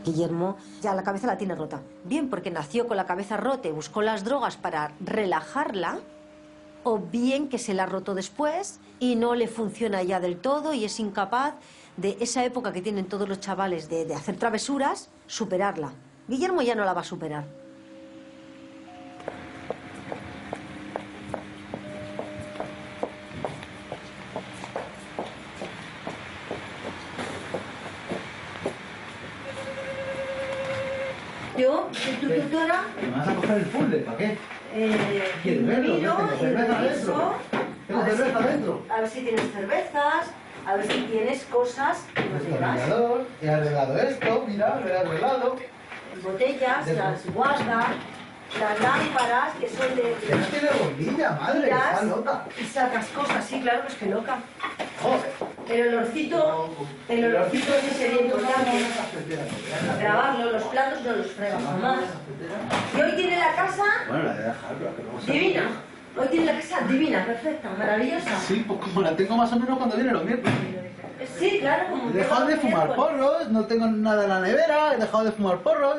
Guillermo ya la cabeza la tiene rota. Bien porque nació con la cabeza rota y buscó las drogas para relajarla, o bien que se la ha roto después y no le funciona ya del todo y es incapaz de esa época que tienen todos los chavales de hacer travesuras, superarla. Guillermo ya no la va a superar. Yo soy tu tutora. ¿Me vas a coger el puzzle? ¿Para qué? ¿Quieres verlo? Miro, ¿Tengo cerveza adentro? ¿Tengo cerveza adentro? A ver si tienes cervezas, a ver si tienes cosas que no tengas. Destornillador, he arreglado esto, mira, lo he arreglado. Botellas, las guardas, las lámparas, que son de... Que no tiene bombilla, madre, está loca. Y sacas cosas, sí, claro, pues que loca. Joder. El olorcito ese sería importante. Grabarlo, los platos no los fregas jamás. Y hoy tiene la casa... Bueno, la de dejarlo, que luego se... Divina. Hoy tiene la casa divina, perfecta, maravillosa. Sí, pues como la tengo más o menos cuando viene los miércoles. Sí, claro, como... He dejado de fumar porros, no tengo nada en la nevera, he dejado de fumar porros.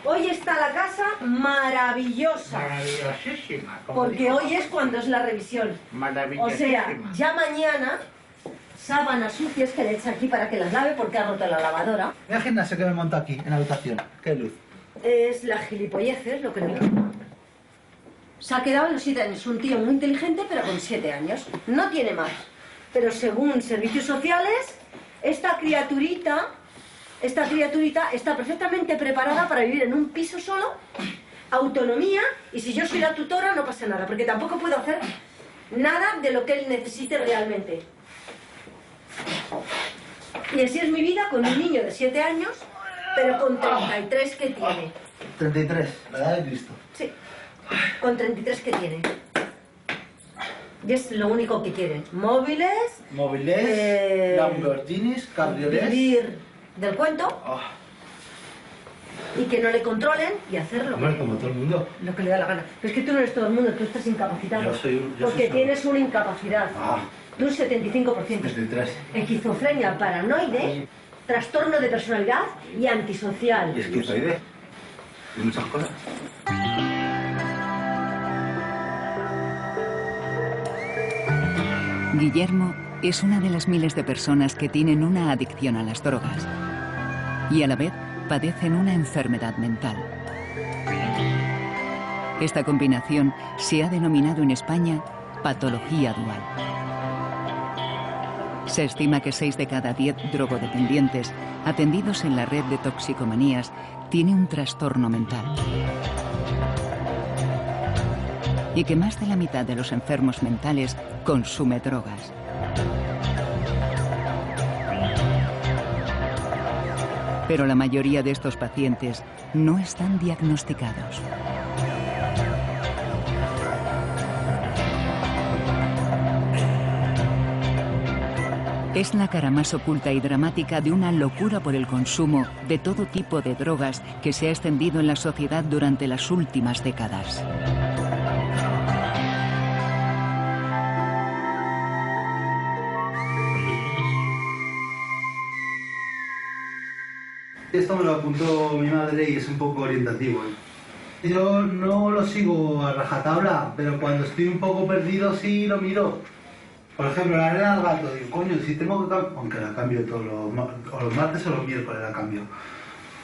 Hoy está la casa maravillosa. Maravillosísima. Porque hoy es cuando es la revisión. O Maravillosísima. sea, ya mañana, sábanas sucias que le echa aquí para que las lave porque ha roto la lavadora. Mira el gimnasio que me monto aquí, en la habitación. Qué luz. Es la gilipolleces lo que le se ha quedado en los 7 años. Un tío muy inteligente, pero con 7 años. No tiene más. Pero según servicios sociales, esta criaturita está perfectamente preparada para vivir en un piso solo, autonomía, y si yo soy la tutora no pasa nada, porque tampoco puedo hacer nada de lo que él necesite realmente. Y así es mi vida con un niño de 7 años, pero con 33 que tiene. 33, la edad de Cristo. Sí, con 33 que tiene. Y es lo único que quiere. Móviles... Móviles, Lamborghinis, cabriolets... Vivir del cuento. Oh. Y que no le controlen y hacerlo. Hombre, como todo el mundo. Lo que le da la gana. Pero es que tú no eres todo el mundo, tú estás incapacitado. Yo soy porque tienes una incapacidad. Ah. Tú 75%. 33. Esquizofrenia paranoide, trastorno de personalidad y antisocial. Y esquizoide. Y muchas cosas. Guillermo es una de las miles de personas que tienen una adicción a las drogas y a la vez padecen una enfermedad mental. Esta combinación se ha denominado en España patología dual. Se estima que 6 de cada 10 drogodependientes atendidos en la red de toxicomanías tiene un trastorno mental. Y que más de la mitad de los enfermos mentales consume drogas. Pero la mayoría de estos pacientes no están diagnosticados. Es la cara más oculta y dramática de una locura por el consumo de todo tipo de drogas que se ha extendido en la sociedad durante las últimas décadas. Esto me lo apuntó mi madre y es un poco orientativo. Yo no lo sigo a rajatabla, pero cuando estoy un poco perdido sí lo miro. Por ejemplo, la arena del gato, digo, coño, si tengo que cambiar, aunque la cambio todos los martes o los miércoles la cambio,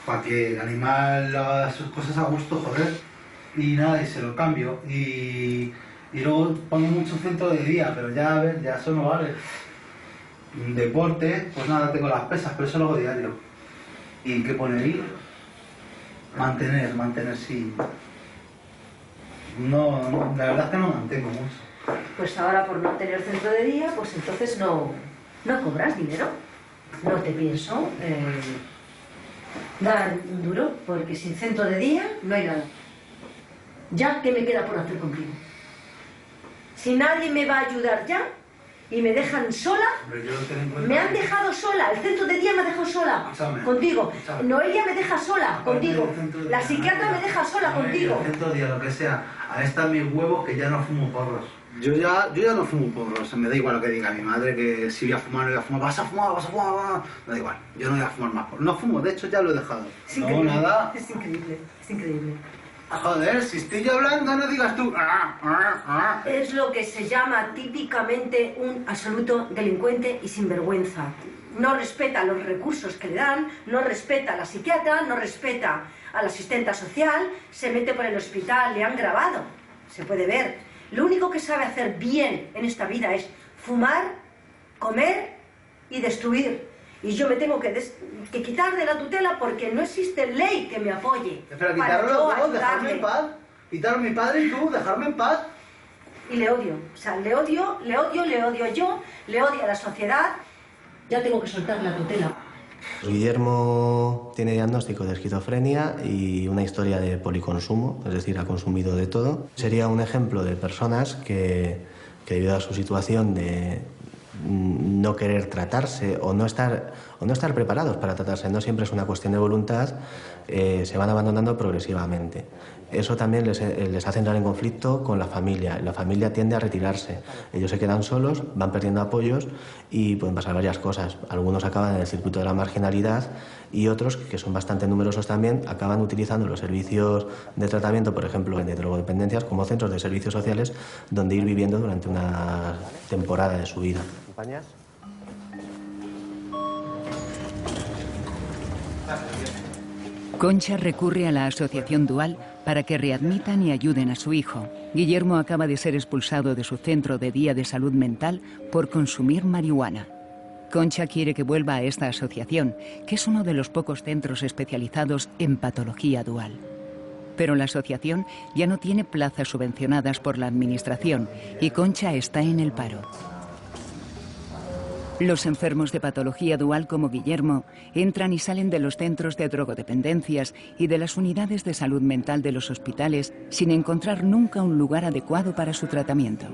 para que el animal haga sus cosas a gusto, joder, y nada, y se lo cambio. Y luego pongo mucho centro de día, pero ya, a ver, ya eso no vale. Deporte, pues nada, tengo las pesas, pero eso lo hago diario. ¿Y en qué poner ir? Mantener, sí. No, la verdad es que no mantengo mucho. Pues ahora por no tener centro de día, pues entonces no cobras dinero. No te pienso dar un duro, porque sin centro de día no hay nada. Ya, ¿qué me queda por hacer contigo? Si nadie me va a ayudar ya, y me dejan sola, me han dejado sola, el centro de día me ha dejado sola, contigo. Noelia me deja sola, contigo. La psiquiatra me deja sola, contigo. El centro de día, lo que sea, a esta mis huevos que ya no fumo porros. Yo ya no fumo porros, me da igual lo que diga mi madre, que si voy a fumar, no voy a fumar, vas a fumar, me da igual, yo no voy a fumar más porros. No fumo, de hecho ya lo he dejado. Es no, increíble, nada. es increíble, es increíble. Joder, si estoy yo hablando, no digas tú. Es lo que se llama típicamente un absoluto delincuente y sinvergüenza. No respeta los recursos que le dan, no respeta a la psiquiatra, no respeta a la asistenta social, se mete por el hospital, le han grabado, se puede ver. Lo único que sabe hacer bien en esta vida es fumar, comer y destruir. Y yo me tengo que quitar de la tutela porque no existe ley que me apoye. Pero quitarlo, dejarme en paz. Quitaron mi padre y tú, dejarme en paz. Y le odio. O sea, le odio yo, le odio a la sociedad. Ya tengo que soltar la tutela. Guillermo tiene diagnóstico de esquizofrenia y una historia de policonsumo, es decir, ha consumido de todo. Sería un ejemplo de personas que debido a su situación de no querer tratarse o no estar preparados para tratarse, no siempre es una cuestión de voluntad, se van abandonando progresivamente. Eso también les hace entrar en conflicto con la familia tiende a retirarse, ellos se quedan solos, van perdiendo apoyos y pueden pasar varias cosas. Algunos acaban en el circuito de la marginalidad y otros, que son bastante numerosos también, acaban utilizando los servicios de tratamiento, por ejemplo de drogodependencias, como centros de servicios sociales donde ir viviendo durante una temporada de su vida. ¿Acompañas? Concha recurre a la asociación Dual para que readmitan y ayuden a su hijo. Guillermo acaba de ser expulsado de su centro de día de salud mental por consumir marihuana. Concha quiere que vuelva a esta asociación, que es uno de los pocos centros especializados en patología dual. Pero la asociación ya no tiene plazas subvencionadas por la administración y Concha está en el paro. Los enfermos de patología dual como Guillermo entran y salen de los centros de drogodependencias y de las unidades de salud mental de los hospitales sin encontrar nunca un lugar adecuado para su tratamiento.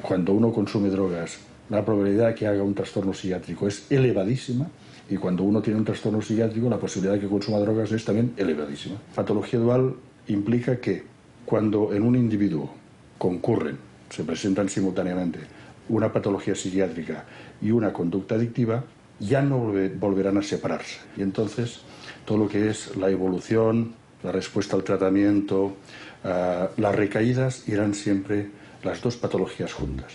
Cuando uno consume drogas, la probabilidad de que haga un trastorno psiquiátrico es elevadísima y cuando uno tiene un trastorno psiquiátrico la posibilidad de que consuma drogas es también elevadísima. Patología dual implica que cuando en un individuo concurren, se presentan simultáneamente una patología psiquiátrica y una conducta adictiva, ya no volverán a separarse. Y entonces todo lo que es la evolución, la respuesta al tratamiento, las recaídas irán siempre las dos patologías juntas.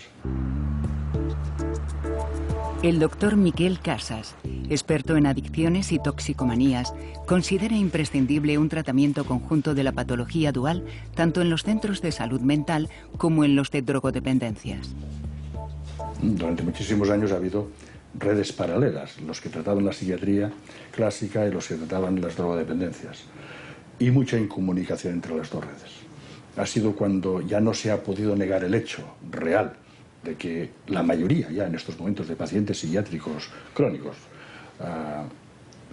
El doctor Miquel Casas, experto en adicciones y toxicomanías, considera imprescindible un tratamiento conjunto de la patología dual tanto en los centros de salud mental como en los de drogodependencias. Durante muchísimos años ha habido redes paralelas, los que trataban la psiquiatría clásica y los que trataban las drogodependencias, y mucha incomunicación entre las dos redes. Ha sido cuando ya no se ha podido negar el hecho real de que la mayoría ya en estos momentos de pacientes psiquiátricos crónicos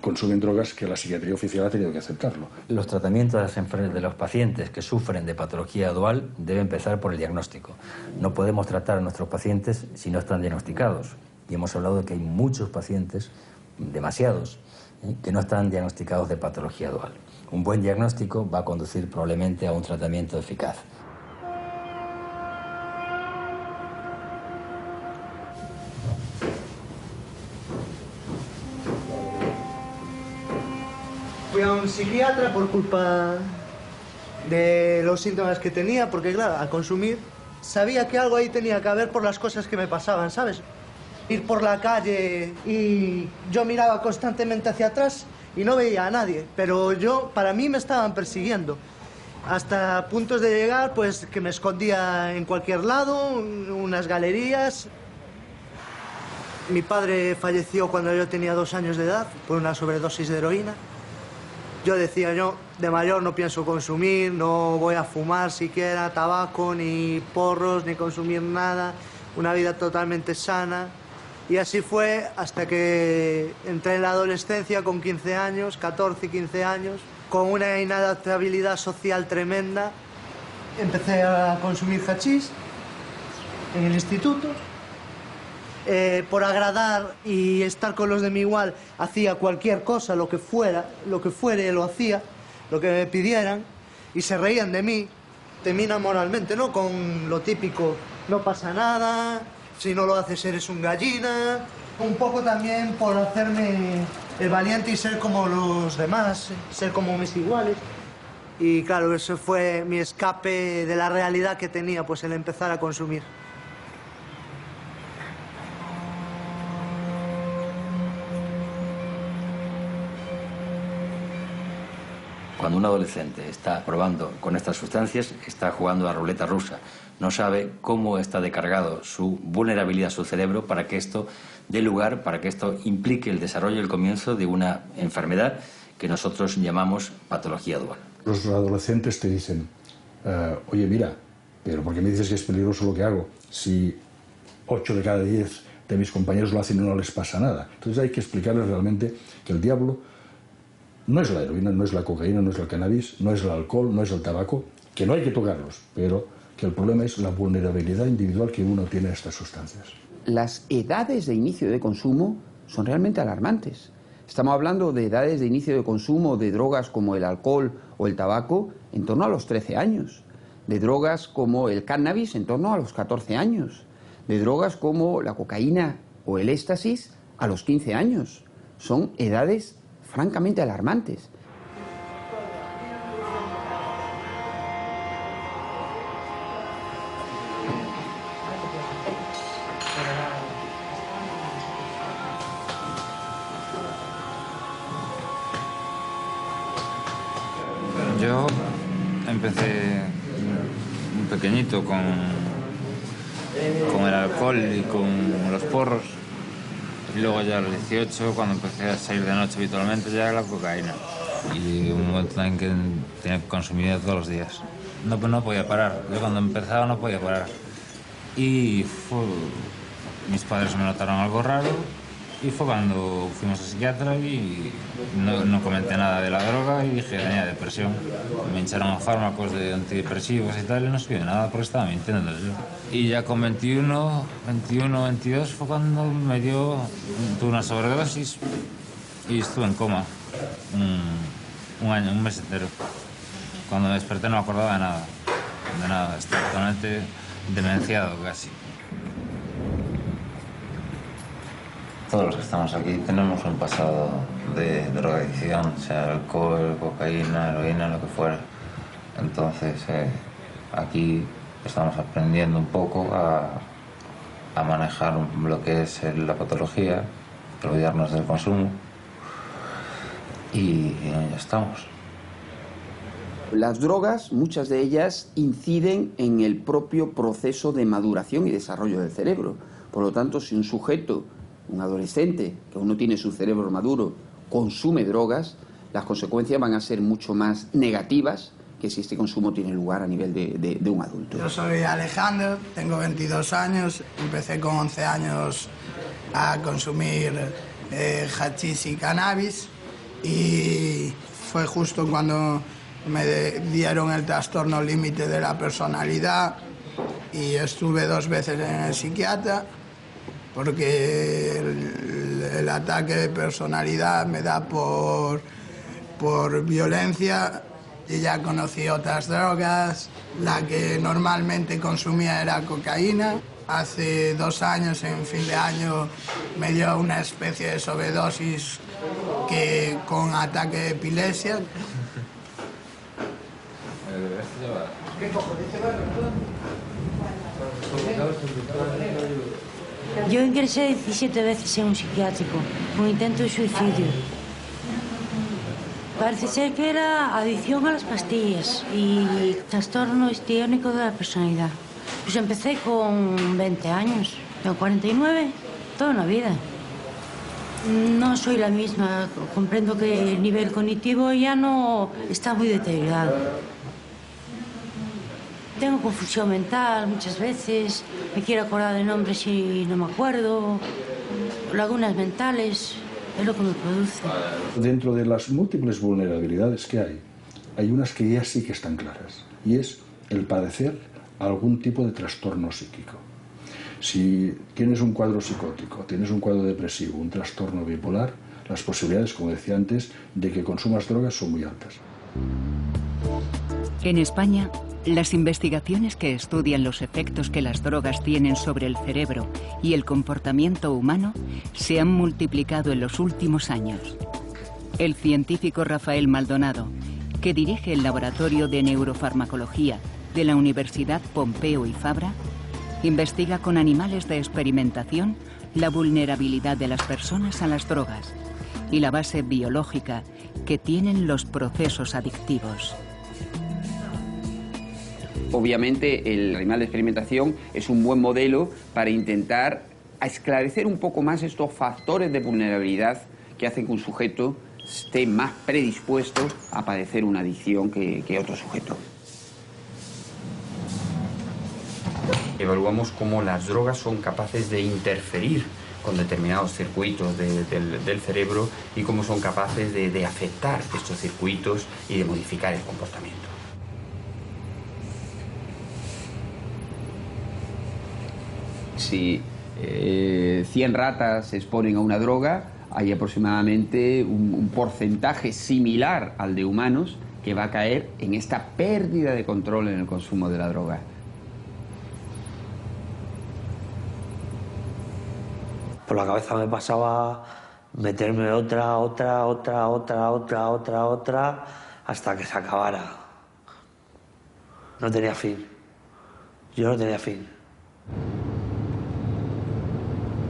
consumen drogas que la psiquiatría oficial ha tenido que aceptarlo. Los tratamientos de los pacientes que sufren de patología dual deben empezar por el diagnóstico. No podemos tratar a nuestros pacientes si no están diagnosticados. Y hemos hablado de que hay muchos pacientes, demasiados, que no están diagnosticados de patología dual. Un buen diagnóstico va a conducir probablemente a un tratamiento eficaz. Fui a un psiquiatra por culpa de los síntomas que tenía, porque claro, al consumir sabía que algo ahí tenía que haber por las cosas que me pasaban, ¿sabes? Ir por la calle y yo miraba constantemente hacia atrás y no veía a nadie, pero para mí me estaban persiguiendo. Hasta puntos de llegar, pues, que me escondía en cualquier lado, unas galerías. Mi padre falleció cuando yo tenía 2 años de edad por una sobredosis de heroína. Yo decía, yo de mayor no pienso consumir, no voy a fumar siquiera tabaco, ni porros, ni consumir nada, una vida totalmente sana. Y así fue hasta que entré en la adolescencia con 15 años, 14 y 15 años, con una inadaptabilidad social tremenda. Empecé a consumir hachís en el instituto. Por agradar y estar con los de mi igual, hacía cualquier cosa, lo que fuere, lo hacía, lo que me pidieran, y se reían de mí. te mina moralmente, ¿no? Con lo típico, no pasa nada, si no lo haces eres un gallina. Un poco también por hacerme el valiente y ser como los demás, ser como mis iguales. Y claro, eso fue mi escape de la realidad que tenía, pues el empezar a consumir. Cuando un adolescente está probando con estas sustancias, está jugando a ruleta rusa. No sabe cómo está decargado su vulnerabilidad, su cerebro, para que esto dé lugar, para que esto implique el desarrollo y el comienzo de una enfermedad que nosotros llamamos patología dual. Los adolescentes te dicen, oye, mira, pero ¿por qué me dices que es peligroso lo que hago? Si 8 de cada 10 de mis compañeros lo hacen y no les pasa nada. Entonces hay que explicarles realmente que el diablo no es la heroína, no es la cocaína, no es el cannabis, no es el alcohol, no es el tabaco, que no hay que tocarlos, pero que el problema es la vulnerabilidad individual que uno tiene a estas sustancias. Las edades de inicio de consumo son realmente alarmantes. Estamos hablando de edades de inicio de consumo de drogas como el alcohol o el tabaco en torno a los 13 años, de drogas como el cannabis en torno a los 14 años, de drogas como la cocaína o el éxtasis a los 15 años. Son edades francamente alarmantes. Yo empecé muy pequeñito con el alcohol y con los porros. Y luego ya a los 18, cuando empecé a salir de noche habitualmente, ya la cocaína. Y un momento en que tenía que consumir todos los días. No podía parar. Yo cuando empezaba no podía parar. Y mis padres me notaron algo raro. Y fue cuando fuimos al psiquiatra y no comenté nada de la droga y dije que tenía depresión. Me hincharon fármacos de antidepresivos y tal y no supe nada porque estaba mintiendo yo. Y ya con 21, 22 fue cuando tuve una sobredosis y estuve en coma un año, un mes entero. Cuando me desperté no me acordaba de nada, estaba totalmente demenciado casi. Todos los que estamos aquí tenemos un pasado de drogadicción, sea alcohol, cocaína, heroína, lo que fuera. Entonces, aquí estamos aprendiendo un poco a manejar lo que es la patología, olvidarnos del consumo y ya estamos. Las drogas, muchas de ellas, inciden en el propio proceso de maduración y desarrollo del cerebro. Por lo tanto, si un sujeto, un adolescente, que aún no tiene su cerebro maduro, consume drogas, las consecuencias van a ser mucho más negativas que si este consumo tiene lugar a nivel de un adulto. Yo soy Alejandro, tengo 22 años, empecé con 11 años a consumir hachís y cannabis y fue justo cuando me dieron el trastorno límite de la personalidad y estuve 2 veces en el psiquiatra porque el ataque de personalidad me da por violencia y ya conocí otras drogas. La que normalmente consumía era cocaína. Hace 2 años, en fin de año, me dio una especie de sobredosis con ataque de epilepsia. Yo ingresé 17 veces en un psiquiátrico con intento de suicidio. Parece ser que era adicción a las pastillas y trastorno histriónico de la personalidad. Pues empecé con 20 años, tengo 49, toda una vida. No soy la misma, comprendo que el nivel cognitivo ya no está muy deteriorado. Tengo confusión mental muchas veces, me quiero acordar de nombres y no me acuerdo, lagunas mentales, es lo que me produce. Dentro de las múltiples vulnerabilidades que hay unas que ya sí que están claras, y es el padecer algún tipo de trastorno psíquico. Si tienes un cuadro psicótico, tienes un cuadro depresivo, un trastorno bipolar, las posibilidades, como decía antes, de que consumas drogas son muy altas. En España, Las investigaciones que estudian los efectos que las drogas tienen sobre el cerebro y el comportamiento humano se han multiplicado en los últimos años. El científico Rafael Maldonado, que dirige el Laboratorio de Neurofarmacología de la Universidad Pompeu Fabra, investiga con animales de experimentación la vulnerabilidad de las personas a las drogas y la base biológica que tienen los procesos adictivos. Obviamente el animal de experimentación es un buen modelo para intentar esclarecer un poco más estos factores de vulnerabilidad que hacen que un sujeto esté más predispuesto a padecer una adicción que otro sujeto. Evaluamos cómo las drogas son capaces de interferir con determinados circuitos del cerebro y cómo son capaces de afectar estos circuitos y de modificar el comportamiento. Si 100 ratas se exponen a una droga, hay aproximadamente un porcentaje similar al de humanos que va a caer en esta pérdida de control en el consumo de la droga. Por la cabeza me pasaba meterme otra, hasta que se acabara. No tenía fin. Yo no tenía fin.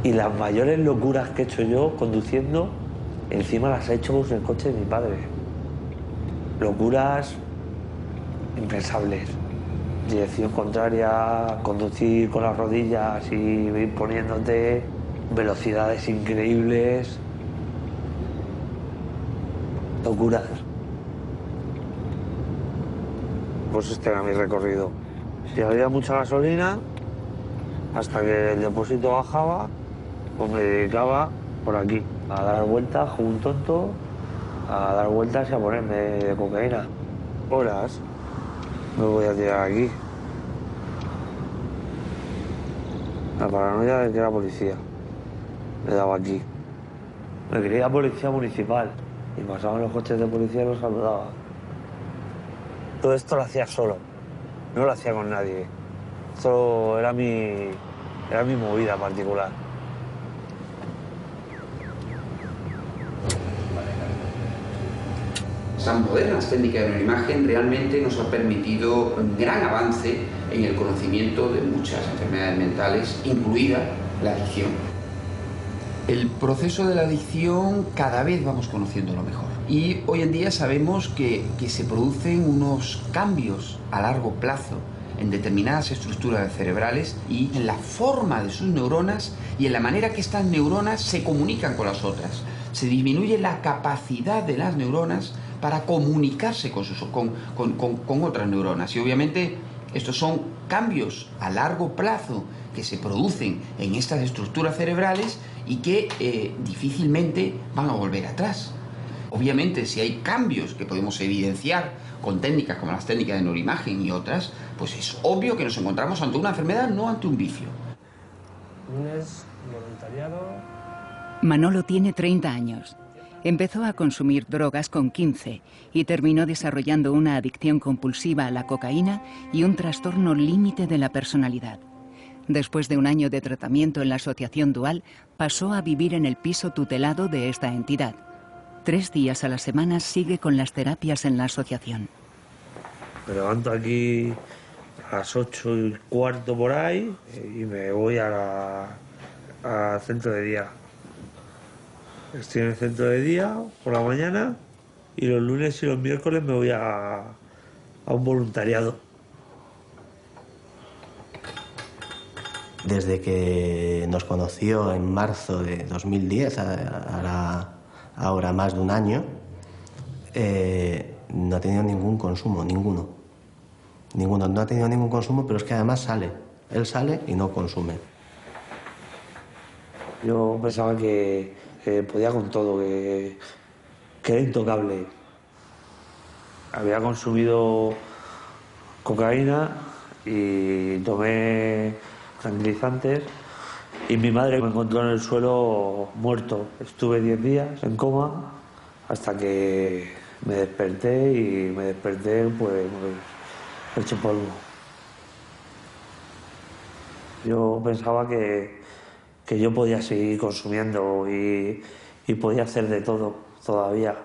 Y las mayores locuras que he hecho yo conduciendo, encima las he hecho con el coche de mi padre. Locuras impensables. Dirección contraria, conducir con las rodillas y ir poniéndote velocidades increíbles. Locuras. Pues este era mi recorrido. Si había mucha gasolina, hasta que el depósito bajaba, pues me dedicaba por aquí a dar vueltas como un tonto, a dar vueltas y a ponerme de cocaína. Horas me voy a tirar aquí. La paranoia de que era policía. Me daba aquí. Me creía policía municipal y pasaban los coches de policía y los saludaba. Todo esto lo hacía solo, no lo hacía con nadie. Esto era mi movida particular. Estas modernas técnicas de neuroimagen realmente nos han permitido un gran avance en el conocimiento de muchas enfermedades mentales, incluida la adicción. El proceso de la adicción cada vez vamos conociéndolo mejor. Y hoy en día sabemos que se producen unos cambios a largo plazo en determinadas estructuras cerebrales y en la forma de sus neuronas y en la manera que estas neuronas se comunican con las otras. Se disminuye la capacidad de las neuronas para comunicarse con otras neuronas. Y obviamente estos son cambios a largo plazo que se producen en estas estructuras cerebrales y que difícilmente van a volver atrás. Obviamente, si hay cambios que podemos evidenciar con técnicas como las técnicas de neuroimagen y otras, pues es obvio que nos encontramos ante una enfermedad, no ante un vicio. Lunes, voluntariado. Manolo tiene 30 años. Empezó a consumir drogas con 15 y terminó desarrollando una adicción compulsiva a la cocaína y un trastorno límite de la personalidad. Después de un año de tratamiento en la Asociación Dual, pasó a vivir en el piso tutelado de esta entidad. 3 días a la semana sigue con las terapias en la asociación. Me levanto aquí a las 8:15 por ahí y me voy al centro de día. Estoy en el centro de día por la mañana y los lunes y los miércoles me voy a un voluntariado. Desde que nos conoció en marzo de 2010, ahora más de un año, no ha tenido ningún consumo, ninguno. No ha tenido ningún consumo, pero es que además sale. Él sale y no consume. Yo pensaba que podía con todo, que era intocable. Había consumido cocaína y tomé tranquilizantes y mi madre me encontró en el suelo muerto. Estuve 10 días en coma hasta que me desperté y me desperté pues hecho polvo. Yo pensaba que yo podía seguir consumiendo y podía hacer de todo todavía.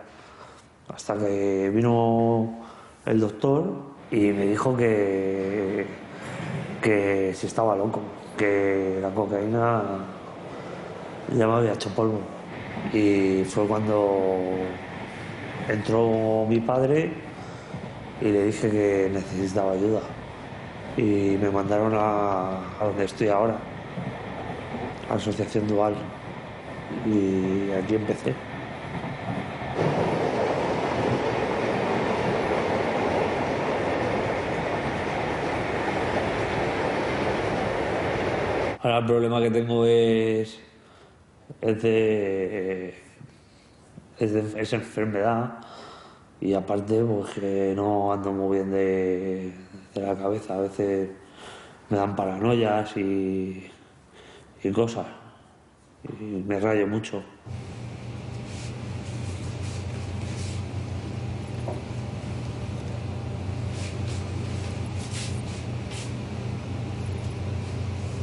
Hasta que vino el doctor y me dijo que si estaba loco, que la cocaína ya me había hecho polvo. Y fue cuando entró mi padre y le dije que necesitaba ayuda. Y me mandaron a donde estoy ahora, a Asociación Dual. Y aquí empecé. Ahora el problema que tengo es enfermedad y aparte pues que no ando muy bien de la cabeza. A veces me dan paranoias y cosas y me rayo mucho.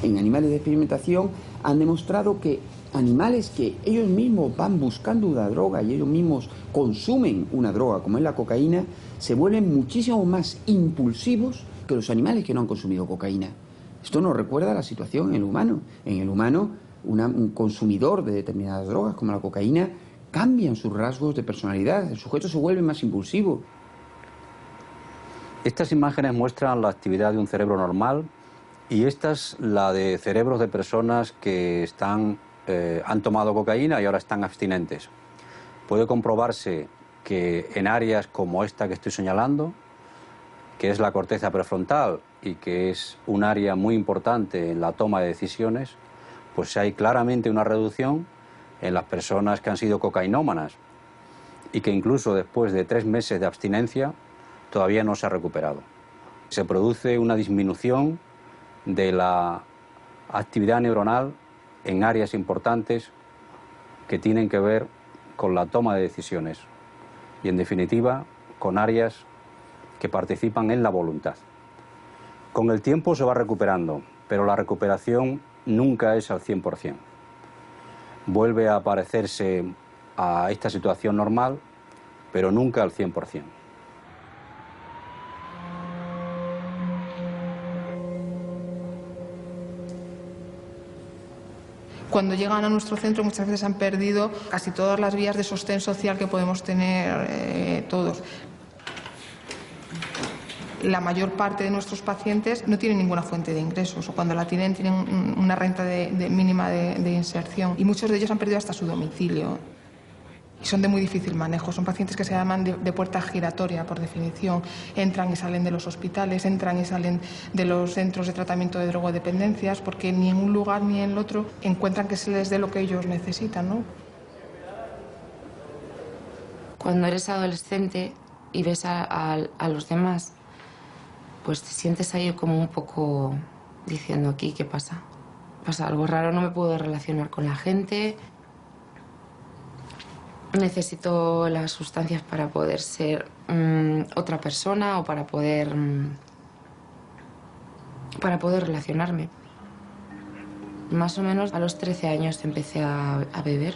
En animales de experimentación han demostrado que animales que ellos mismos van buscando una droga y ellos mismos consumen una droga como es la cocaína, se vuelven muchísimo más impulsivos que los animales que no han consumido cocaína. Esto nos recuerda a la situación en el humano. En el humano, un consumidor de determinadas drogas como la cocaína cambian sus rasgos de personalidad, el sujeto se vuelve más impulsivo. Estas imágenes muestran la actividad de un cerebro normal y esta es la de cerebros de personas que han tomado cocaína y ahora están abstinentes. Puede comprobarse que en áreas como esta que estoy señalando, que es la corteza prefrontal y que es un área muy importante en la toma de decisiones, pues hay claramente una reducción en las personas que han sido cocainómanas y que incluso después de 3 meses de abstinencia todavía no se ha recuperado. Se produce una disminución de la actividad neuronal en áreas importantes que tienen que ver con la toma de decisiones y, en definitiva, con áreas que participan en la voluntad. Con el tiempo se va recuperando, pero la recuperación nunca es al 100%. Vuelve a parecerse a esta situación normal, pero nunca al 100%. Cuando llegan a nuestro centro muchas veces han perdido casi todas las vías de sostén social que podemos tener todos. La mayor parte de nuestros pacientes no tienen ninguna fuente de ingresos o cuando la tienen una renta mínima de inserción y muchos de ellos han perdido hasta su domicilio. Y son de muy difícil manejo, son pacientes que se llaman de puerta giratoria por definición. Entran y salen de los hospitales, entran y salen de los centros de tratamiento de drogodependencias porque ni en un lugar ni en el otro encuentran que se les dé lo que ellos necesitan, ¿no? Cuando eres adolescente y ves a los demás, pues te sientes ahí como un poco diciendo aquí, ¿qué pasa? Pasa algo raro, no me puedo relacionar con la gente. Necesito las sustancias para poder ser otra persona o para poder relacionarme. Más o menos a los 13 años empecé a beber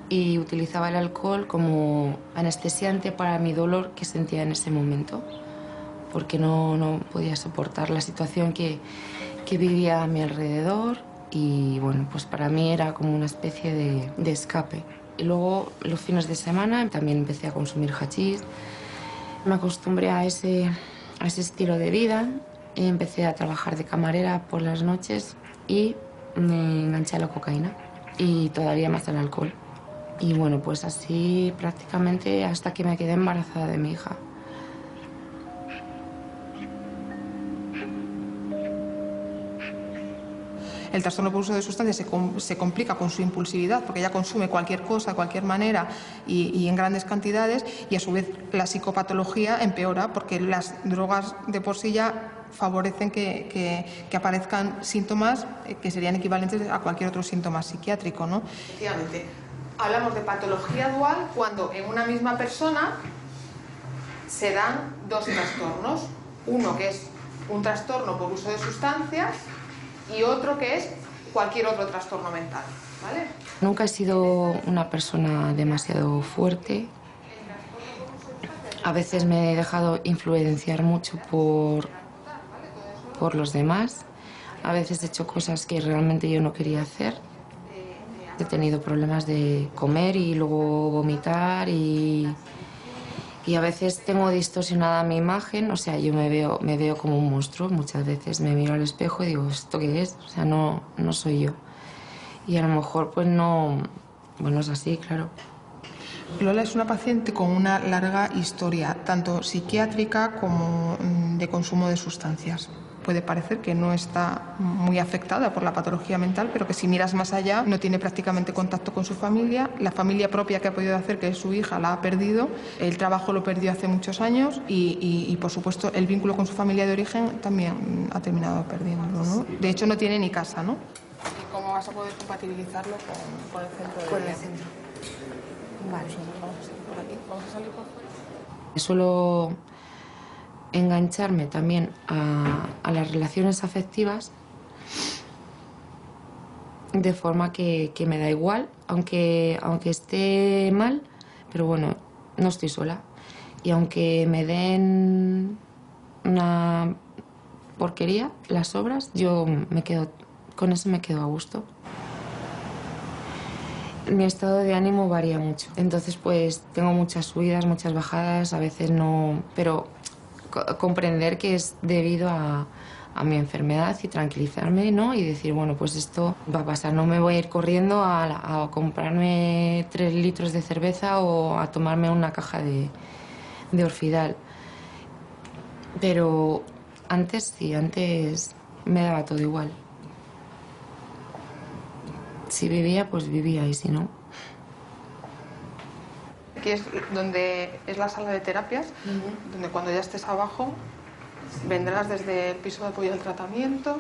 y utilizaba el alcohol como anestesiante para mi dolor que sentía en ese momento, porque no podía soportar la situación que vivía a mi alrededor y bueno, pues para mí era como una especie de escape. Y luego, los fines de semana, también empecé a consumir hachís. Me acostumbré a ese estilo de vida. Y empecé a trabajar de camarera por las noches y me enganché a la cocaína y todavía más al alcohol. Y bueno, pues así prácticamente hasta que me quedé embarazada de mi hija. El trastorno por uso de sustancias se complica con su impulsividad porque ella consume cualquier cosa, de cualquier manera y en grandes cantidades y a su vez la psicopatología empeora porque las drogas de por sí ya favorecen que aparezcan síntomas que serían equivalentes a cualquier otro síntoma psiquiátrico, ¿no? Efectivamente. Hablamos de patología dual cuando en una misma persona se dan dos trastornos. Uno que es un trastorno por uso de sustancias y otro que es cualquier otro trastorno mental, ¿vale? Nunca he sido una persona demasiado fuerte. A veces me he dejado influenciar mucho por los demás. A veces he hecho cosas que realmente yo no quería hacer. He tenido problemas de comer y luego vomitar y a veces tengo distorsionada mi imagen. O sea, yo me veo como un monstruo. Muchas veces me miro al espejo y digo, ¿esto qué es? O sea, no soy yo. Y a lo mejor pues no... Bueno, es así, claro. Lola es una paciente con una larga historia, tanto psiquiátrica como de consumo de sustancias. Puede parecer que no está muy afectada por la patología mental, pero que si miras más allá no tiene prácticamente contacto con su familia. La familia propia que ha podido hacer, que es su hija, la ha perdido. El trabajo lo perdió hace muchos años y por supuesto, el vínculo con su familia de origen también ha terminado perdiéndolo, ¿no? De hecho, no tiene ni casa, ¿no? ¿Y cómo vas a poder compatibilizarlo con el centro? Con el centro. Vale. Vamos a salir por aquí. Vamos a salir por fuera. Suelo engancharme también a las relaciones afectivas de forma que me da igual, aunque esté mal, pero bueno, no estoy sola. Y aunque me den una porquería las obras, yo con eso me quedo a gusto. Mi estado de ánimo varía mucho, entonces pues tengo muchas subidas, muchas bajadas, a veces no, pero comprender que es debido a mi enfermedad y tranquilizarme, ¿no? Y decir, bueno, pues esto va a pasar, no me voy a ir corriendo a comprarme 3 litros de cerveza o a tomarme una caja de Orfidal. Pero antes sí, antes me daba todo igual. Si vivía, pues vivía, y si no... Aquí es donde es la sala de terapias, donde cuando ya estés abajo vendrás desde el piso de apoyo al tratamiento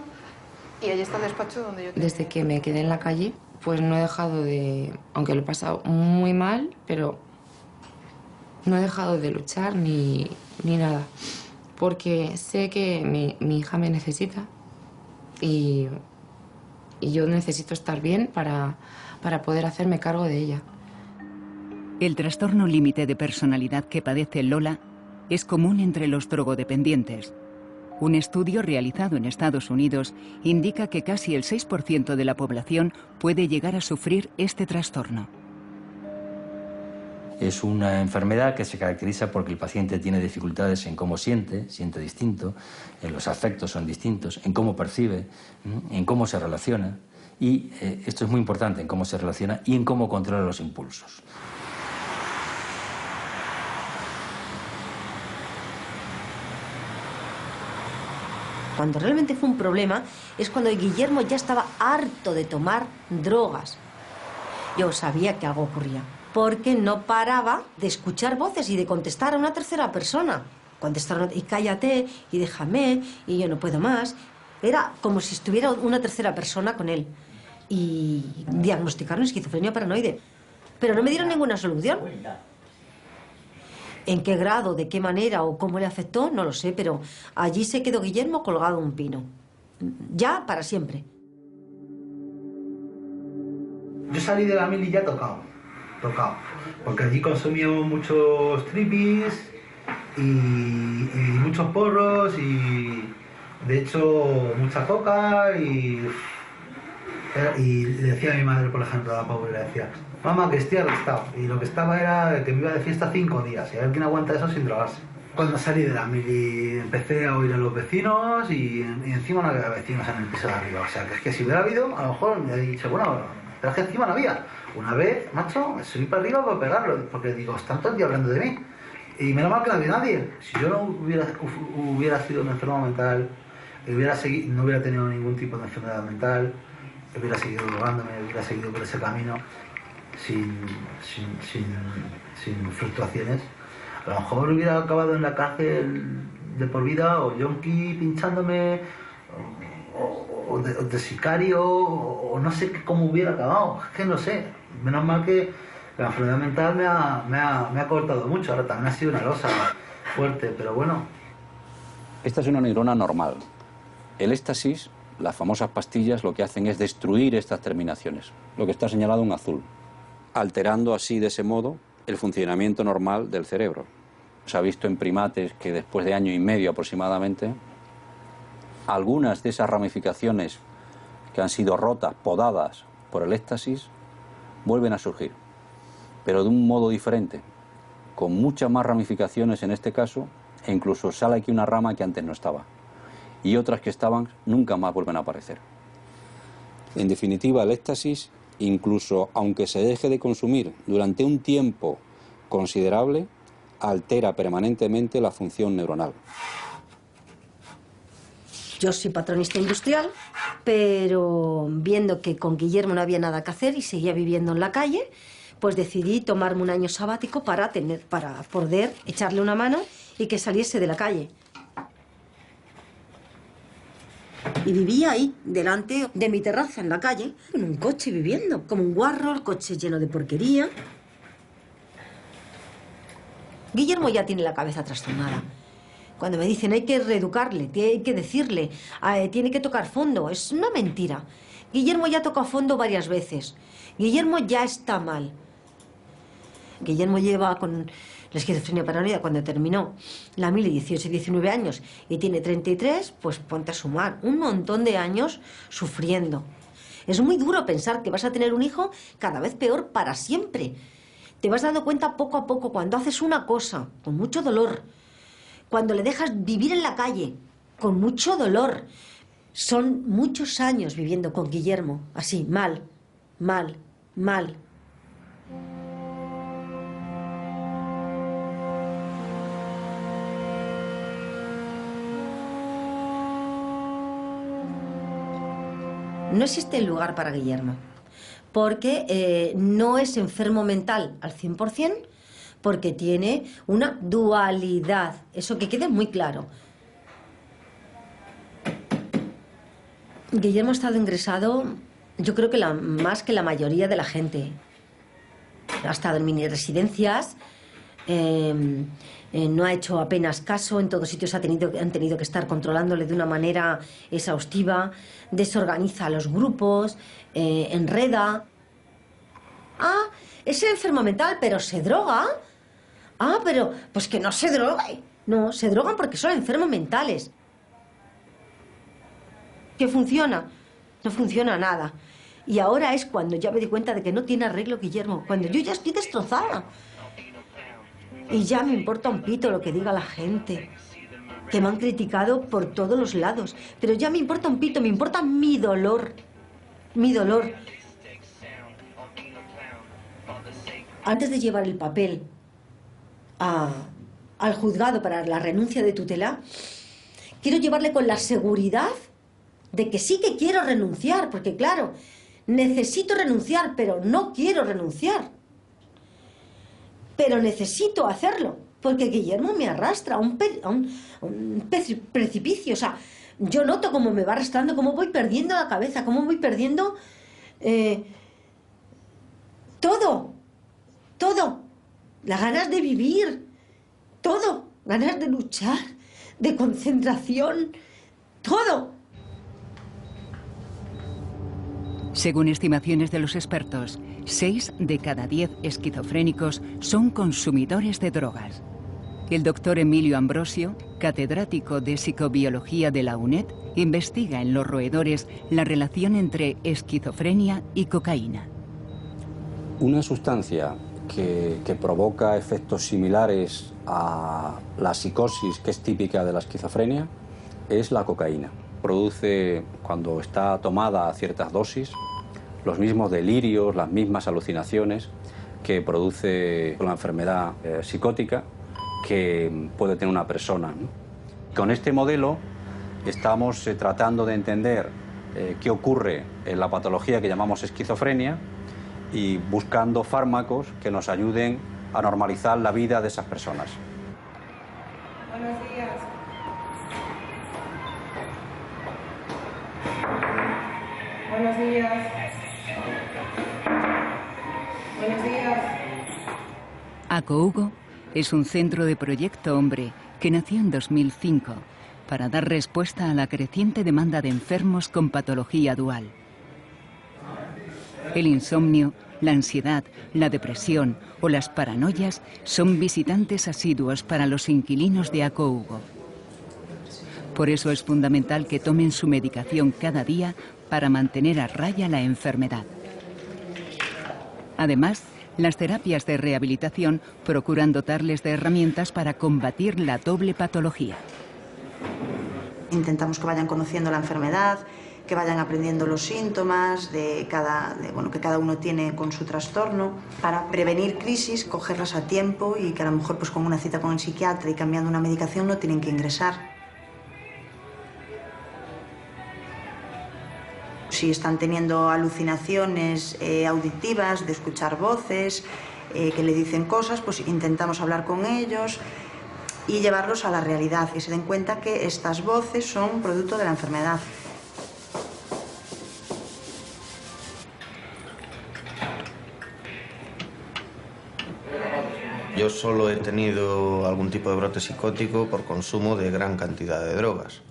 y allí está el despacho donde yo... Desde que me quedé en la calle, pues no he dejado de... Aunque lo he pasado muy mal, pero no he dejado de luchar ni nada. Porque sé que mi hija me necesita y yo necesito estar bien para poder hacerme cargo de ella. El trastorno límite de personalidad que padece Lola es común entre los drogodependientes. Un estudio realizado en Estados Unidos indica que casi el 6% de la población puede llegar a sufrir este trastorno. Es una enfermedad que se caracteriza porque el paciente tiene dificultades en cómo siente distinto, en los afectos son distintos, en cómo percibe, en cómo se relaciona. Y esto es muy importante, en cómo se relaciona y en cómo controla los impulsos. Cuando realmente fue un problema es cuando Guillermo ya estaba harto de tomar drogas. Yo sabía que algo ocurría, porque no paraba de escuchar voces y de contestar a una tercera persona. Contestar y cállate, y déjame, y yo no puedo más. Era como si estuviera una tercera persona con él. Y diagnosticaron esquizofrenia paranoide. Pero no me dieron ninguna solución. En qué grado, de qué manera o cómo le afectó, no lo sé, pero allí se quedó Guillermo colgado en un pino. Ya para siempre. Yo salí de la mili ya tocado. Porque allí consumíamos muchos tripis y muchos porros y de hecho mucha coca y le decía a mi madre, por ejemplo, a la pobre, le decía, mamá, que estoy arrestado. Y lo que estaba era que me iba de fiesta 5 días y a ver quién aguanta eso sin drogarse. Cuando salí de la mili empecé a oír a los vecinos y encima no había vecinos en el piso de arriba. O sea, que es que si hubiera habido, a lo mejor me había dicho, bueno, pero es que encima no había. Una vez, macho, subí para arriba para pegarlo, porque digo, están todo el día hablando de mí. Y menos mal que no había nadie. Si yo no hubiera sido un enfermo mental, no hubiera tenido ningún tipo de enfermedad mental, hubiera seguido drogándome, hubiera seguido por ese camino sin fluctuaciones, a lo mejor hubiera acabado en la cárcel de por vida o yonki pinchándome o de sicario o no sé cómo hubiera acabado, es que no sé. Menos mal que la enfermedad mental me ha cortado mucho. Ahora también ha sido una losa fuerte, pero bueno, Esta es una neurona normal. El éxtasis, las famosas pastillas, lo que hacen es destruir estas terminaciones, lo que está señalado en azul, alterando así de ese modo el funcionamiento normal del cerebro. Se ha visto en primates que después de año y medio aproximadamente, algunas de esas ramificaciones que han sido rotas, podadas por el éxtasis, vuelven a surgir, pero de un modo diferente, con muchas más ramificaciones en este caso, e incluso sale aquí una rama que antes no estaba, y otras que estaban nunca más vuelven a aparecer. En definitiva, el éxtasis, incluso aunque se deje de consumir durante un tiempo considerable, altera permanentemente la función neuronal. Yo soy patronista industrial, pero viendo que con Guillermo no había nada que hacer y seguía viviendo en la calle, pues decidí tomarme un año sabático para poder echarle una mano y que saliese de la calle. Y vivía ahí, delante de mi terraza, en la calle, en un coche viviendo, como un guarro, el coche lleno de porquería. Guillermo ya tiene la cabeza trastornada. Cuando me dicen hay que reeducarle, hay que decirle, tiene que tocar fondo, es una mentira. Guillermo ya tocó fondo varias veces. Guillermo ya está mal. Guillermo lleva con la esquizofrenia paranoide cuando terminó la mili 18 y 19 años y tiene 33, pues ponte a sumar un montón de años sufriendo. Es muy duro pensar que vas a tener un hijo cada vez peor para siempre. Te vas dando cuenta poco a poco cuando haces una cosa con mucho dolor, cuando le dejas vivir en la calle con mucho dolor. Son muchos años viviendo con Guillermo, así, mal, mal, mal. No existe lugar para Guillermo, porque no es enfermo mental al 100%, porque tiene una dualidad. Eso que quede muy claro. Guillermo ha estado ingresado, yo creo que más que la mayoría de la gente. Ha estado en mini residencias, no ha hecho apenas caso, en todos sitios han tenido que estar controlándole de una manera exhaustiva, desorganiza los grupos, enreda. Ah, es enfermo mental, pero se droga. Ah, pero pues que no se drogue. No, se drogan porque son enfermos mentales. ¿Qué funciona? No funciona nada. Y ahora es cuando ya me di cuenta de que no tiene arreglo Guillermo, cuando yo ya estoy destrozada. Y ya me importa un pito lo que diga la gente, que me han criticado por todos los lados, pero ya me importa un pito, me importa mi dolor, mi dolor. Antes de llevar el papel al juzgado para la renuncia de tutela, quiero llevarle con la seguridad de que sí que quiero renunciar, porque claro, necesito renunciar, pero no quiero renunciar. Pero necesito hacerlo, porque Guillermo me arrastra a un precipicio. O sea, yo noto cómo me va arrastrando, cómo voy perdiendo la cabeza, cómo voy perdiendo todo, las ganas de vivir, todo, ganas de luchar, de concentración, todo. Según estimaciones de los expertos, 6 de cada 10 esquizofrénicos son consumidores de drogas. El doctor Emilio Ambrosio, catedrático de psicobiología de la UNED, investiga en los roedores la relación entre esquizofrenia y cocaína. Una sustancia que provoca efectos similares a la psicosis que es típica de la esquizofrenia es la cocaína. Produce, cuando está tomada a ciertas dosis, los mismos delirios, las mismas alucinaciones que produce la enfermedad psicótica que puede tener una persona, ¿no? Con este modelo estamos tratando de entender qué ocurre en la patología que llamamos esquizofrenia y buscando fármacos que nos ayuden a normalizar la vida de esas personas. Buenos días. Buenos días. Buenos días. ACOUGO es un centro de Proyecto Hombre que nació en 2005 para dar respuesta a la creciente demanda de enfermos con patología dual. El insomnio, la ansiedad, la depresión o las paranoias son visitantes asiduos para los inquilinos de Aco Hugo. Por eso es fundamental que tomen su medicación cada día para mantener a raya la enfermedad. Además, las terapias de rehabilitación procuran dotarles de herramientas para combatir la doble patología. Intentamos que vayan conociendo la enfermedad, que vayan aprendiendo los síntomas que cada uno tiene con su trastorno, para prevenir crisis, cogerlas a tiempo y que a lo mejor pues, con una cita con el psiquiatra y cambiando una medicación no tienen que ingresar. Si están teniendo alucinaciones auditivas, de escuchar voces, que le dicen cosas, pues intentamos hablar con ellos y llevarlos a la realidad, que se den cuenta que estas voces son producto de la enfermedad. Yo solo he tenido algún tipo de brote psicótico por consumo de gran cantidad de drogas.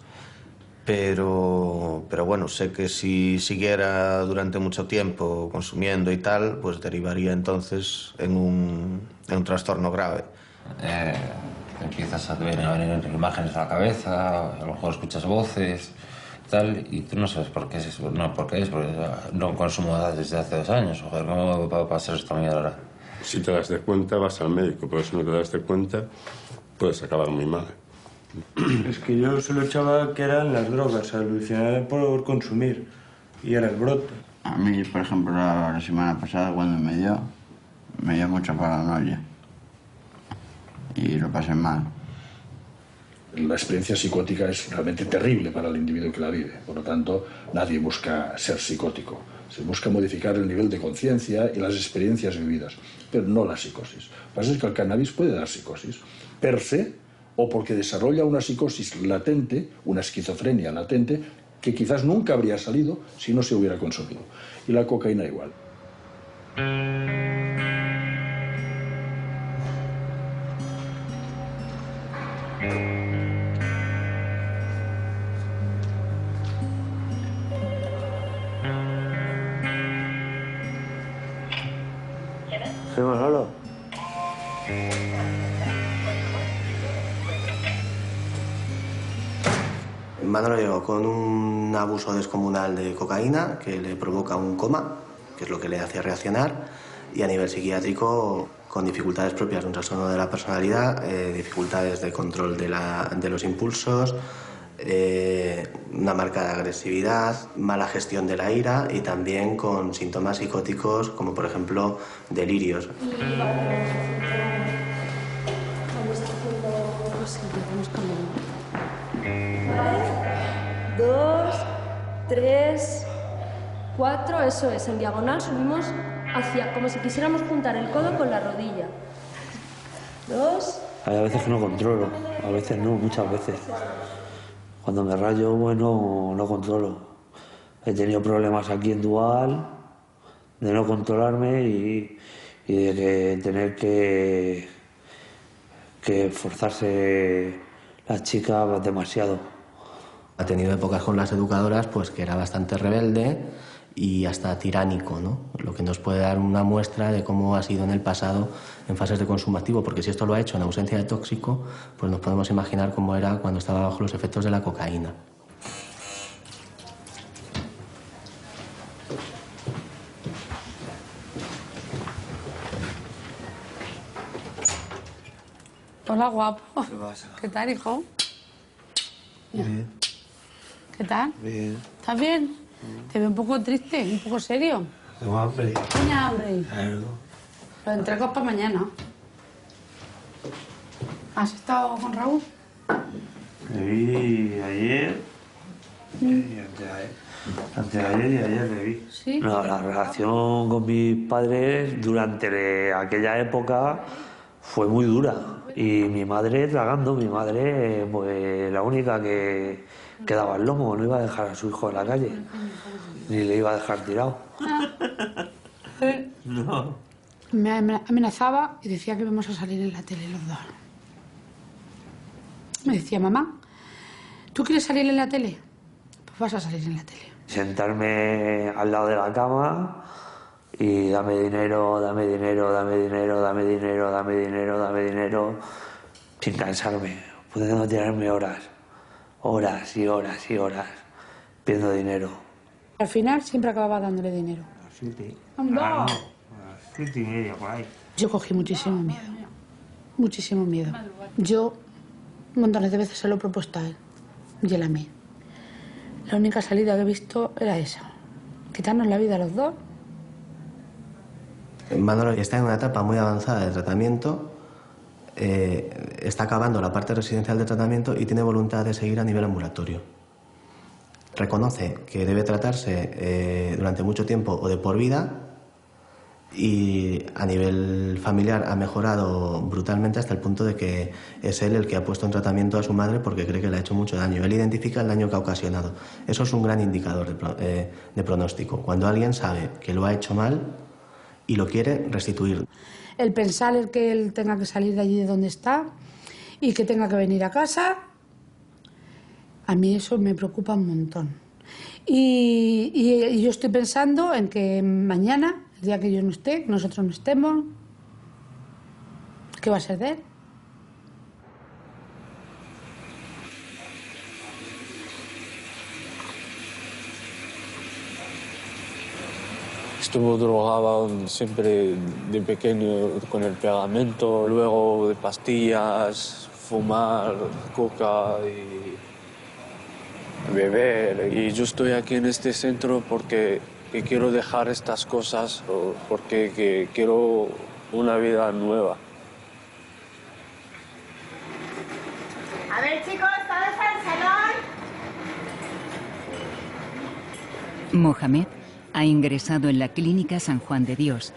Pero bueno, sé que si siguiera durante mucho tiempo consumiendo y tal, pues derivaría entonces en un trastorno grave. Empiezas a venir imágenes a la cabeza, a lo mejor escuchas voces, tal, y tú no sabes por qué es eso. No, porque no consumo desde hace 2 años. Joder, ¿cómo va a pasar esto a mí ahora? Si te das de cuenta, vas al médico, pero si no te das de cuenta, puedes acabar muy mal. Es que yo solo echaba que eran las drogas, alucinaba por consumir, y era el brote. A mí, por ejemplo, la semana pasada cuando me dio mucha paranoia y lo pasé mal. La experiencia psicótica es realmente terrible para el individuo que la vive. Por lo tanto, nadie busca ser psicótico. Se busca modificar el nivel de conciencia y las experiencias vividas, pero no la psicosis. Lo que pasa es que el cannabis puede dar psicosis per se, o porque desarrolla una psicosis latente, una esquizofrenia latente, que quizás nunca habría salido si no se hubiera consumido. Y la cocaína igual. ¿Sí, Manolo? Manolo llegó con un abuso descomunal de cocaína que le provoca un coma, que es lo que le hace reaccionar, y a nivel psiquiátrico con dificultades propias de un trastorno de la personalidad, dificultades de control de los impulsos, una marcada agresividad, mala gestión de la ira y también con síntomas psicóticos como por ejemplo delirios. Vale. 2, 3, 4, eso es, en diagonal subimos hacia, como si quisiéramos juntar el codo con la rodilla. 2. Hay a veces que no controlo, a veces no, muchas veces. Cuando me rayo, bueno, no controlo. He tenido problemas aquí en Dual, de no controlarme y de tener que forzarse las chicas demasiado. Ha tenido épocas con las educadoras pues que era bastante rebelde y hasta tiránico, ¿no? Lo que nos puede dar una muestra de cómo ha sido en el pasado en fases de consumo activo, porque si esto lo ha hecho en ausencia de tóxico, pues nos podemos imaginar cómo era cuando estaba bajo los efectos de la cocaína. Hola, guapo. ¿Qué pasa? ¿Qué tal, hijo? Bien. ¿Qué tal? Bien. ¿Estás bien? Te veo un poco triste, un poco serio. Tengo hambre. ¿Tienes hambre? Claro. Lo entrego para mañana. ¿Has estado con Raúl? Le vi ayer y antes de ayer y ayer le vi. ¿Sí? No, la relación con mis padres durante aquella época fue muy dura. Y mi madre tragando, mi madre pues la única que daba el lomo, no iba a dejar a su hijo en la calle, ni le iba a dejar tirado. No. Me amenazaba y decía que íbamos a salir en la tele los dos. Me decía, mamá, ¿Tú quieres salir en la tele? Pues vas a salir en la tele. Sentarme al lado de la cama y dame dinero, dame dinero, dame dinero, dame dinero, dame dinero, dame dinero, sin cansarme, pudiendo tirarme horas y horas y horas pidiendo dinero. Al final siempre acababa dándole dinero. ¡Anda! 7:30 por ahí. Yo cogí muchísimo miedo. Muchísimo miedo. Yo montones de veces se lo he propuesto a él y él a mí. La única salida que he visto era esa. Quitarnos la vida a los dos. Manolo está en una etapa muy avanzada de tratamiento, está acabando la parte residencial de tratamiento y tiene voluntad de seguir a nivel ambulatorio. Reconoce que debe tratarse durante mucho tiempo o de por vida y a nivel familiar ha mejorado brutalmente hasta el punto de que es él el que ha puesto en tratamiento a su madre porque cree que le ha hecho mucho daño. Él identifica el daño que ha ocasionado. Eso es un gran indicador de pronóstico. Cuando alguien sabe que lo ha hecho mal y lo quiere restituir. El pensar el que él tenga que salir de allí de donde está y que tenga que venir a casa, a mí eso me preocupa un montón. Y yo estoy pensando en que mañana, el día que yo no esté, que nosotros no estemos, ¿qué va a ser de él? Estuvo drogado siempre de pequeño con el pegamento, luego de pastillas, fumar, coca y beber. Y yo estoy aquí en este centro porque quiero dejar estas cosas, porque quiero una vida nueva. A ver, chicos, ¿todos al salón? Mohamed ha ingresado en la Clínica San Juan de Dios,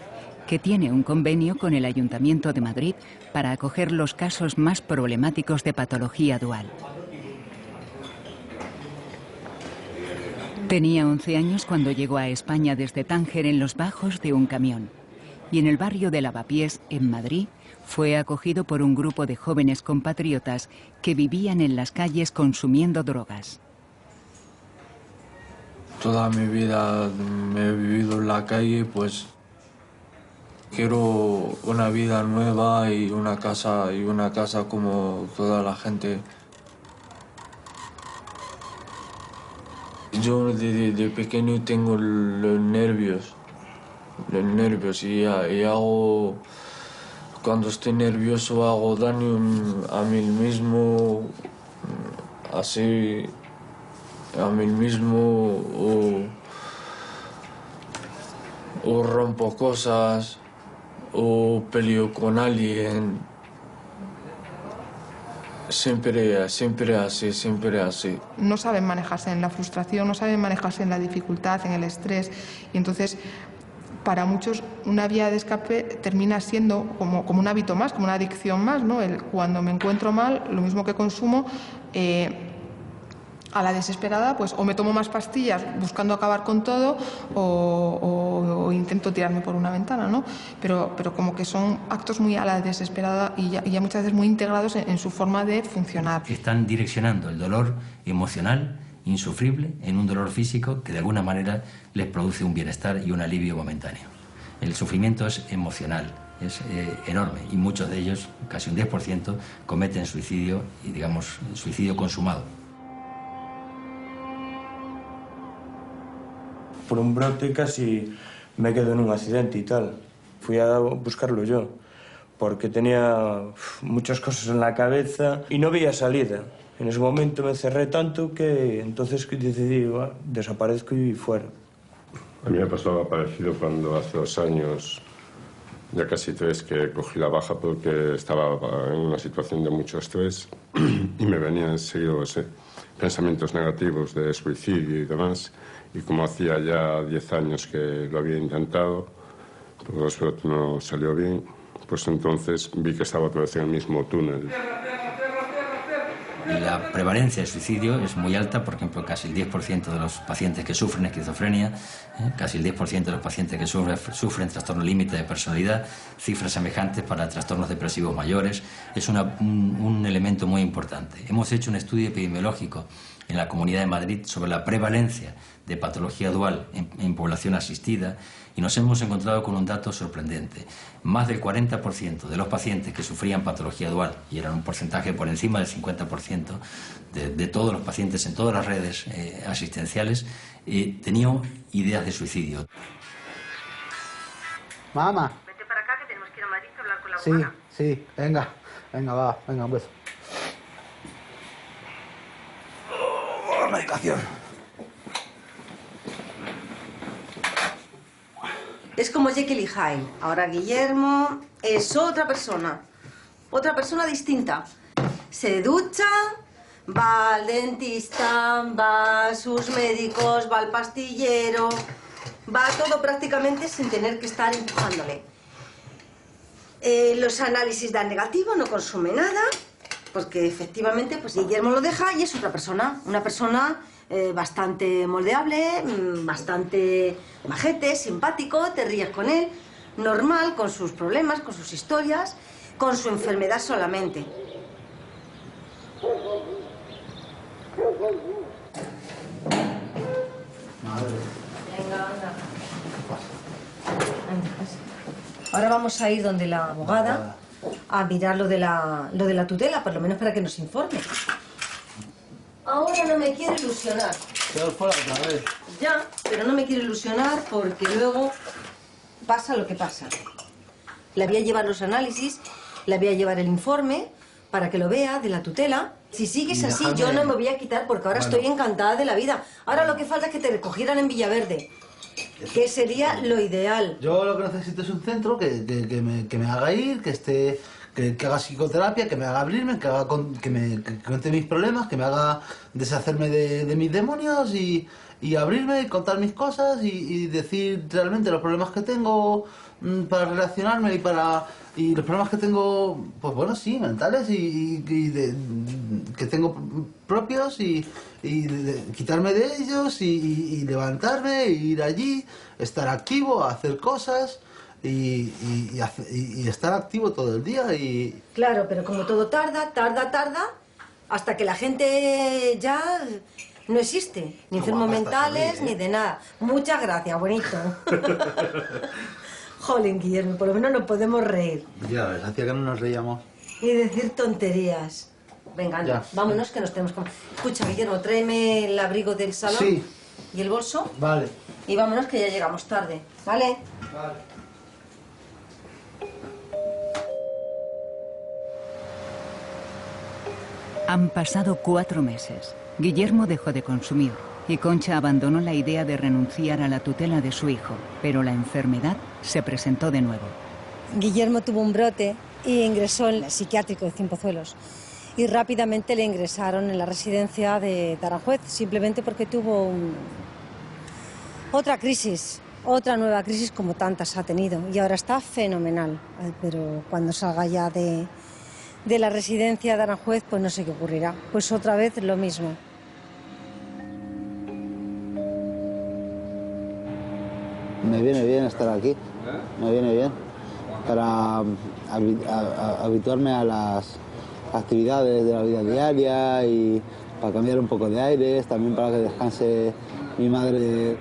que tiene un convenio con el Ayuntamiento de Madrid para acoger los casos más problemáticos de patología dual. Tenía 11 años cuando llegó a España desde Tánger en los bajos de un camión. Y en el barrio de Lavapiés, en Madrid, fue acogido por un grupo de jóvenes compatriotas que vivían en las calles consumiendo drogas. Toda mi vida me he vivido en la calle, pues quiero una vida nueva y una casa como toda la gente. Yo de pequeño tengo los nervios y hago, cuando estoy nervioso hago daño a mí mismo, así, a mí mismo, o rompo cosas, o peleo con alguien. Siempre así. No saben manejarse en la frustración, no saben manejarse en la dificultad, en el estrés, y entonces para muchos una vía de escape termina siendo como un hábito más, como una adicción más, ¿no? Cuando me encuentro mal, lo mismo que consumo, a la desesperada, pues o me tomo más pastillas buscando acabar con todo o intento tirarme por una ventana, ¿no? Pero como que son actos muy a la desesperada y ya muchas veces muy integrados en su forma de funcionar. Están direccionando el dolor emocional insufrible en un dolor físico que de alguna manera les produce un bienestar y un alivio momentáneo. El sufrimiento es emocional, es enorme y muchos de ellos, casi un 10%, cometen suicidio y digamos suicidio consumado. Por un brote casi me quedo en un accidente y tal. Fui a buscarlo yo, porque tenía muchas cosas en la cabeza y no veía salida. En ese momento me cerré tanto que entonces decidí, desaparezco y fuera. A mí me pasó algo parecido cuando hace 2 años, ya casi 3, que cogí la baja porque estaba en una situación de mucho estrés y me venían enseguida pensamientos negativos de suicidio y demás. Y como hacía ya 10 años que lo había intentado, pues no salió bien, pues entonces vi que estaba otra vez en el mismo túnel. La prevalencia de suicidio es muy alta, por ejemplo, casi el 10% de los pacientes que sufren esquizofrenia, casi el 10% de los pacientes que sufren trastorno límite de personalidad, cifras semejantes para trastornos depresivos mayores. Es un elemento muy importante. Hemos hecho un estudio epidemiológico en la Comunidad de Madrid sobre la prevalencia de patología dual en población asistida y nos hemos encontrado con un dato sorprendente. Más del 40% de los pacientes que sufrían patología dual, y era un porcentaje por encima del 50% de todos los pacientes en todas las redes asistenciales, tenían ideas de suicidio. Mamá. Vete para acá que tenemos que ir a Madrid a hablar con la Sí, abogada. sí, venga, va, un beso. Medicación. Es como Jekyll y Hyde. Ahora Guillermo es otra persona distinta. Se ducha, va al dentista, va a sus médicos, va al pastillero, va todo prácticamente sin tener que estar empujándole. Los análisis dan negativo, no consume nada, porque efectivamente pues Guillermo lo deja y es otra persona, una persona bastante moldeable, bastante majete, simpático, te ríes con él, normal, con sus problemas, con sus historias, con su enfermedad solamente. Venga, anda. Ahora vamos a ir donde la abogada a mirar lo de la tutela, por lo menos para que nos informe. Ahora no me quiero ilusionar. Quedó fuera otra vez. Ya, pero no me quiero ilusionar porque luego pasa lo que pasa. Le voy a llevar los análisis, le voy a llevar el informe para que lo vea de la tutela. Si sigues así, yo no me voy a quitar porque ahora estoy encantada de la vida. Ahora lo que falta es que te recogieran en Villaverde, que sería lo ideal. Yo lo que necesito es un centro que me haga ir, que haga psicoterapia, que me haga abrirme, que me cuente mis problemas, que me haga deshacerme de mis demonios y abrirme y contar mis cosas y decir realmente los problemas que tengo para relacionarme y los problemas que tengo, pues bueno, sí, mentales que tengo propios y quitarme de ellos y levantarme, ir allí, estar activo, hacer cosas. Y estar activo todo el día y... Claro, pero como todo tarda, hasta que la gente ya no existe. Ni enfermos mentales, ni de nada. Muchas gracias, bonito. Jolín, Guillermo, por lo menos nos podemos reír. Ya ves, hacía que no nos reíamos. Y decir tonterías. Venga, anda, vámonos que nos tenemos que... Escucha, Guillermo, tráeme el abrigo del salón. Sí. ¿Y el bolso? Vale. Y vámonos que ya llegamos tarde, ¿vale? Vale. Han pasado 4 meses. Guillermo dejó de consumir y Concha abandonó la idea de renunciar a la tutela de su hijo, pero la enfermedad se presentó de nuevo. Guillermo tuvo un brote y ingresó en el psiquiátrico de Cienpozuelos. Y rápidamente le ingresaron en la residencia de Aranjuez, simplemente porque tuvo otra crisis, otra nueva crisis como tantas ha tenido. Y ahora está fenomenal, pero cuando salga ya de la residencia de Aranjuez, pues no sé qué ocurrirá. Pues otra vez lo mismo. Me viene bien estar aquí, me viene bien para habituarme a las actividades de la vida diaria y para cambiar un poco de aires, también para que descanse mi madre.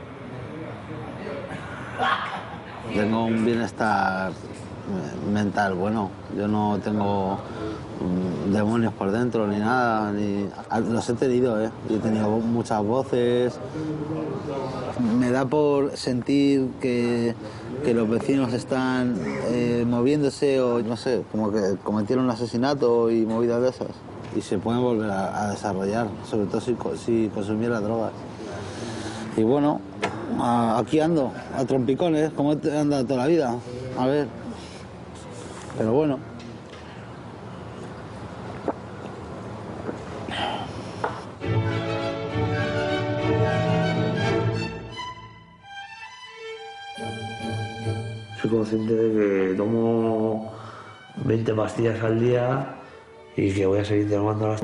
Tengo un bienestar mental bueno, yo no tengo demonios por dentro ni nada, los he tenido, Yo he tenido muchas voces. Me da por sentir que los vecinos están moviéndose o no sé, como que cometieron un asesinato y movidas de esas y se pueden volver a desarrollar, sobre todo si consumiera drogas. Y bueno, aquí ando, a trompicones, como he andado toda la vida, a ver, pero bueno. Soy consciente de que tomo 20 pastillas al día y que voy a seguir tomándolas.